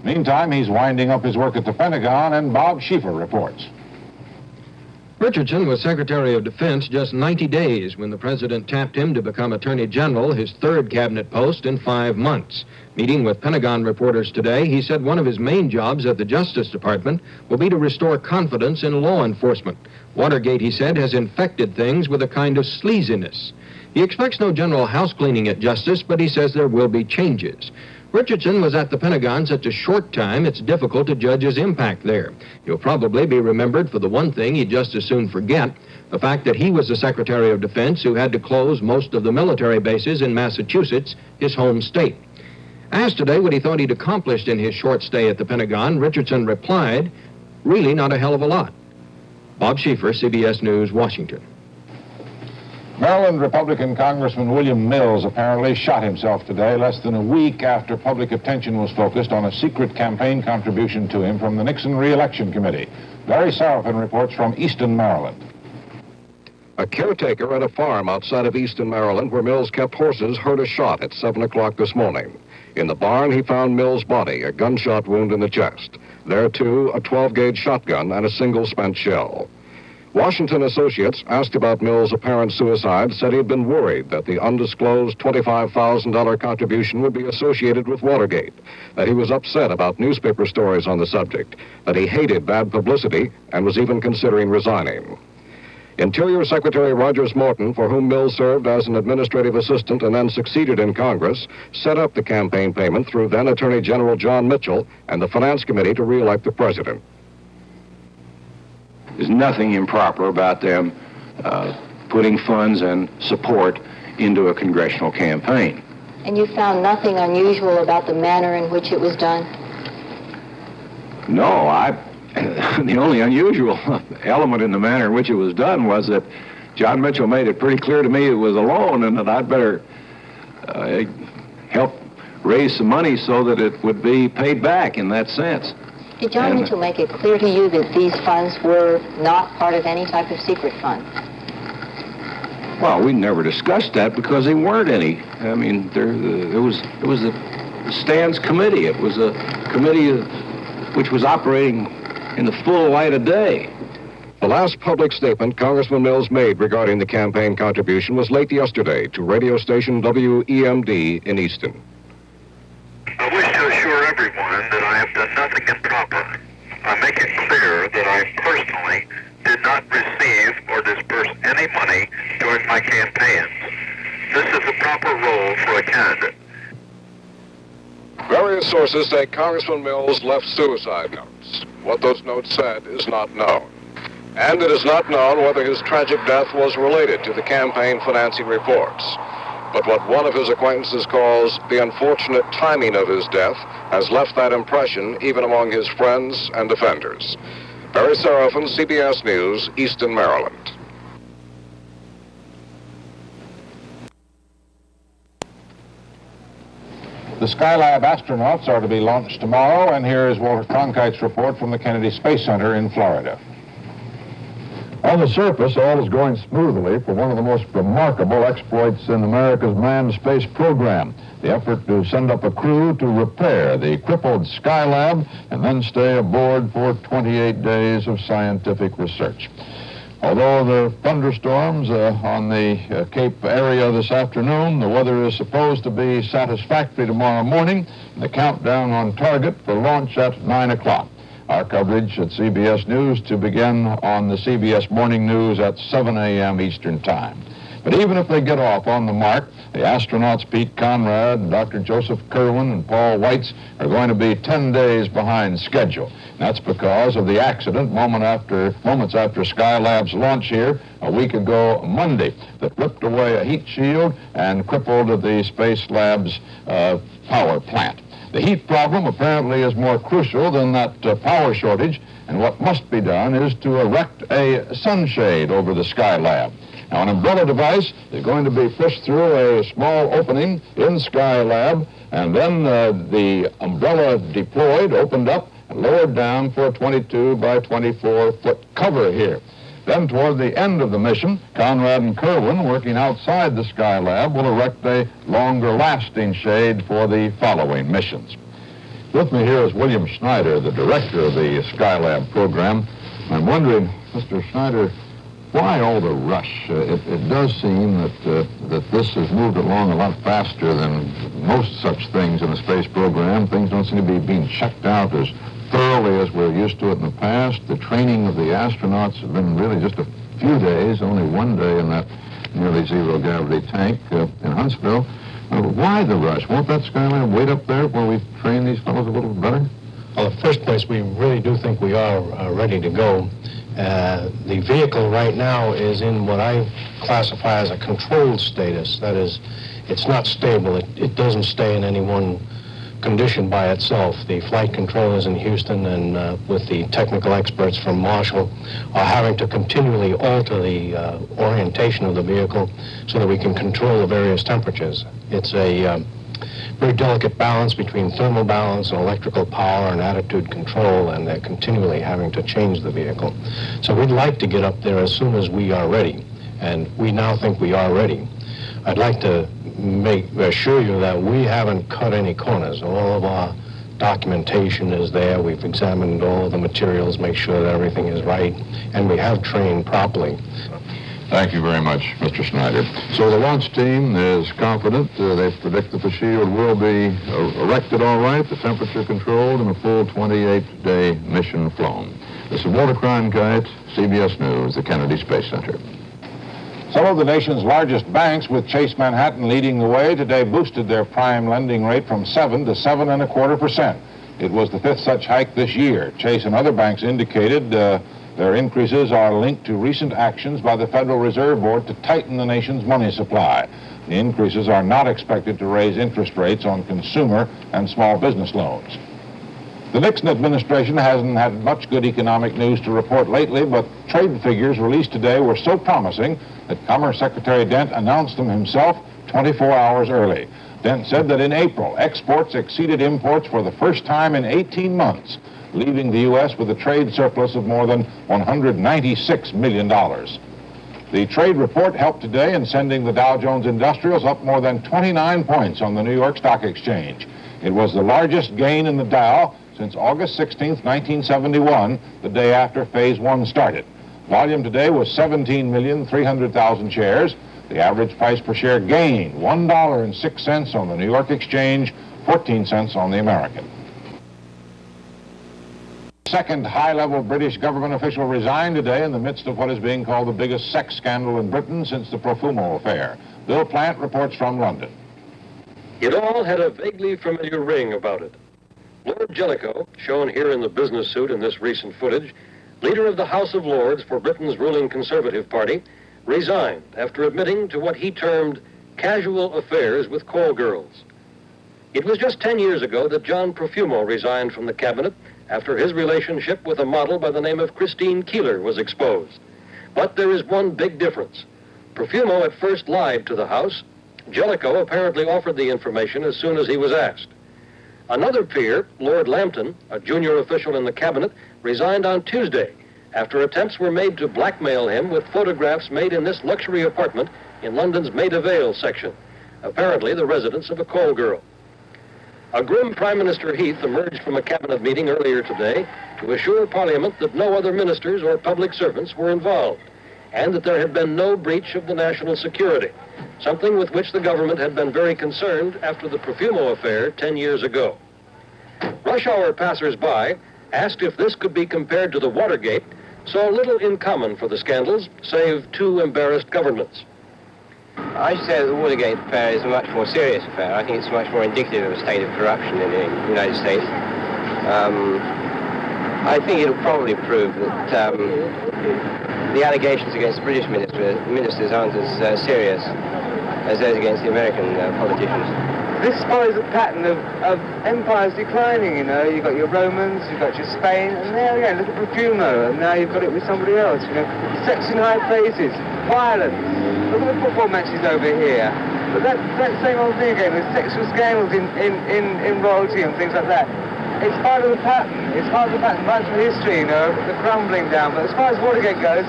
Meantime, he's winding up his work at the Pentagon, and Bob Schieffer reports. Richardson was Secretary of Defense just 90 days when the president tapped him to become Attorney General, his third cabinet post in 5 months. Meeting with Pentagon reporters today, he said one of his main jobs at the Justice Department will be to restore confidence in law enforcement. Watergate, he said, has infected things with a kind of sleaziness. He expects no general house cleaning at Justice, but he says there will be changes. Richardson was at the Pentagon such a short time, it's difficult to judge his impact there. He'll probably be remembered for the one thing he'd just as soon forget, the fact that he was the Secretary of Defense who had to close most of the military bases in Massachusetts, his home state. Asked today what he thought he'd accomplished in his short stay at the Pentagon, Richardson replied, really not a hell of a lot. Bob Schieffer, CBS News, Washington. Maryland Republican Congressman William Mills apparently shot himself today, less than a week after public attention was focused on a secret campaign contribution to him from the Nixon Re-Election Committee. Larry Sarafin reports from Easton, Maryland. A caretaker at a farm outside of Easton, Maryland, where Mills kept horses, heard a shot at 7 o'clock this morning. In the barn, he found Mills' body, a gunshot wound in the chest. There, too, a 12-gauge shotgun and a single spent shell. Washington associates asked about Mills' apparent suicide said he had been worried that the undisclosed $25,000 contribution would be associated with Watergate, that he was upset about newspaper stories on the subject, that he hated bad publicity and was even considering resigning. Interior Secretary Rogers Morton, for whom Mills served as an administrative assistant and then succeeded in Congress, set up the campaign payment through then Attorney General John Mitchell and the Finance Committee to re-elect the president. There's nothing improper about them putting funds and support into a congressional campaign. And you found nothing unusual about the manner in which it was done? No, the only unusual element in the manner in which it was done was that John Mitchell made it pretty clear to me it was a loan and that I'd better help raise some money so that it would be paid back in that sense. Did John Mitchell make it clear to you that these funds were not part of any type of secret fund? Well, we never discussed that because there weren't any. I mean, it was the Stands Committee. It was a committee which was operating in the full light of day. The last public statement Congressman Mills made regarding the campaign contribution was late yesterday to radio station WEMD in Easton. I wish to assure everyone that I have done nothing improper. I make it clear that I personally did not receive or disperse any money during my campaigns. This is the proper role for a candidate. Various sources say Congressman Mills left suicide notes. What those notes said is not known. And it is not known whether his tragic death was related to the campaign financing reports. But what one of his acquaintances calls the unfortunate timing of his death has left that impression even among his friends and defenders. Barry Sarafin, CBS News, Easton, Maryland. The Skylab astronauts are to be launched tomorrow, and here is Walter Cronkite's report from the Kennedy Space Center in Florida. On the surface, all is going smoothly for one of the most remarkable exploits in America's manned space program, the effort to send up a crew to repair the crippled Skylab and then stay aboard for 28 days of scientific research. Although there are thunderstorms on the Cape area this afternoon, the weather is supposed to be satisfactory tomorrow morning, and the countdown on target for launch at 9 o'clock. Our coverage at CBS News to begin on the CBS Morning News at 7 a.m. Eastern Time. But even if they get off on the mark, the astronauts Pete Conrad, Dr. Joseph Kerwin, and Paul Weitz are going to be 10 days behind schedule. That's because of the accident moments after Skylab's launch here a week ago Monday that ripped away a heat shield and crippled the Space Lab's power plant. The heat problem apparently is more crucial than that power shortage, and what must be done is to erect a sunshade over the Skylab. Now, an umbrella device is going to be pushed through a small opening in Skylab, and then the umbrella deployed, opened up, and lowered down for a 22 by 24-foot cover here. Then, toward the end of the mission, Conrad and Kerwin, working outside the Skylab, will erect a longer-lasting shade for the following missions. With me here is William Schneider, the director of the Skylab program. I'm wondering, Mr. Schneider, why all the rush? It does seem that this has moved along a lot faster than most such things in the space program. Things don't seem to be being checked out as thoroughly as we're used to it in the past. The training of the astronauts have been really just a few days, only one day in that nearly zero-gravity tank in Huntsville. Why the rush? Won't that Skylab wait up there while we train these fellows a little better? Well, in the first place, we really do think we are ready to go. The vehicle right now is in what I classify as a controlled status. That is, it's not stable. It doesn't stay in any one condition by itself. The flight controllers in Houston and with the technical experts from Marshall are having to continually alter the orientation of the vehicle so that we can control the various temperatures. It's a very delicate balance between thermal balance and electrical power and attitude control, and they're continually having to change the vehicle. So we'd like to get up there as soon as we are ready, and we now think we are ready. I'd like to assure you that we haven't cut any corners. All of our documentation is there. We've examined all the materials, make sure that everything is right, and we have trained properly. Thank you very much, Mr. Schneider. So the launch team is confident. They predict that the shield will be erected all right, the temperature controlled, and a full 28-day mission flown. This is Walter Cronkite, CBS News, the Kennedy Space Center. Some of the nation's largest banks, with Chase Manhattan leading the way, today boosted their prime lending rate from 7 to 7.25%. It was the fifth such hike this year. Chase and other banks indicated their increases are linked to recent actions by the Federal Reserve Board to tighten the nation's money supply. The increases are not expected to raise interest rates on consumer and small business loans. The Nixon administration hasn't had much good economic news to report lately, but trade figures released today were so promising that Commerce Secretary Dent announced them himself 24 hours early. Dent said that in April, exports exceeded imports for the first time in 18 months, leaving the U.S. with a trade surplus of more than $196 million. The trade report helped today in sending the Dow Jones Industrials up more than 29 points on the New York Stock Exchange. It was the largest gain in the Dow since August 16, 1971, the day after Phase 1 started. Volume today was 17,300,000 shares. The average price per share gained $1.06 on the New York Exchange, 14 cents on the American. Second high-level British government official resigned today in the midst of what is being called the biggest sex scandal in Britain since the Profumo affair. Bill Plant reports from London. It all had a vaguely familiar ring about it. Lord Jellicoe, shown here in the business suit in this recent footage, leader of the House of Lords for Britain's ruling Conservative Party, resigned after admitting to what he termed casual affairs with call girls. It was just 10 years ago that John Profumo resigned from the cabinet after his relationship with a model by the name of Christine Keeler was exposed. But there is one big difference. Profumo at first lied to the House. Jellicoe apparently offered the information as soon as he was asked. Another peer, Lord Lambton, a junior official in the cabinet, resigned on Tuesday after attempts were made to blackmail him with photographs made in this luxury apartment in London's Maida Vale section, apparently the residence of a call girl. A grim Prime Minister Heath emerged from a cabinet meeting earlier today to assure Parliament that no other ministers or public servants were involved and that there had been no breach of the national security, something with which the government had been very concerned after the Profumo affair 10 years ago. Rush hour passers-by, asked if this could be compared to the Watergate, saw little in common for the scandals, save two embarrassed governments. I should say that the Watergate affair is a much more serious affair. I think it's much more indicative of a state of corruption in the United States. I think it'll probably prove that the allegations against the British ministers aren't as serious as those against the American politicians. This follows a pattern of empires declining, you know. You've got your Romans, you've got your Spain, and there again, look at Profumo, and now you've got it with somebody else, you know. Sex in high places, violence. Look at the football matches over here. But that same old thing again, with sexual scandals in royalty and things like that. It's part of the pattern. It's part of the pattern, right from history, you know, the crumbling down. But as far as Watergate goes,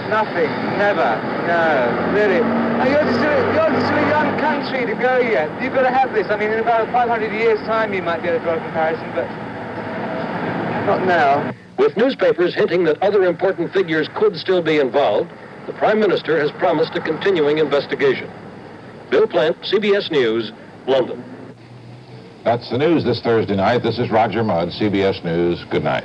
Nothing, never, no, really. Now, you're still a young country to go yet. You've got to have this. I mean, in about 500 years' time, you might be able to draw a comparison, but not now. With newspapers hinting that other important figures could still be involved, the Prime Minister has promised a continuing investigation. Bill Plant, CBS News, London. That's the news this Thursday night. This is Roger Mudd, CBS News. Good night.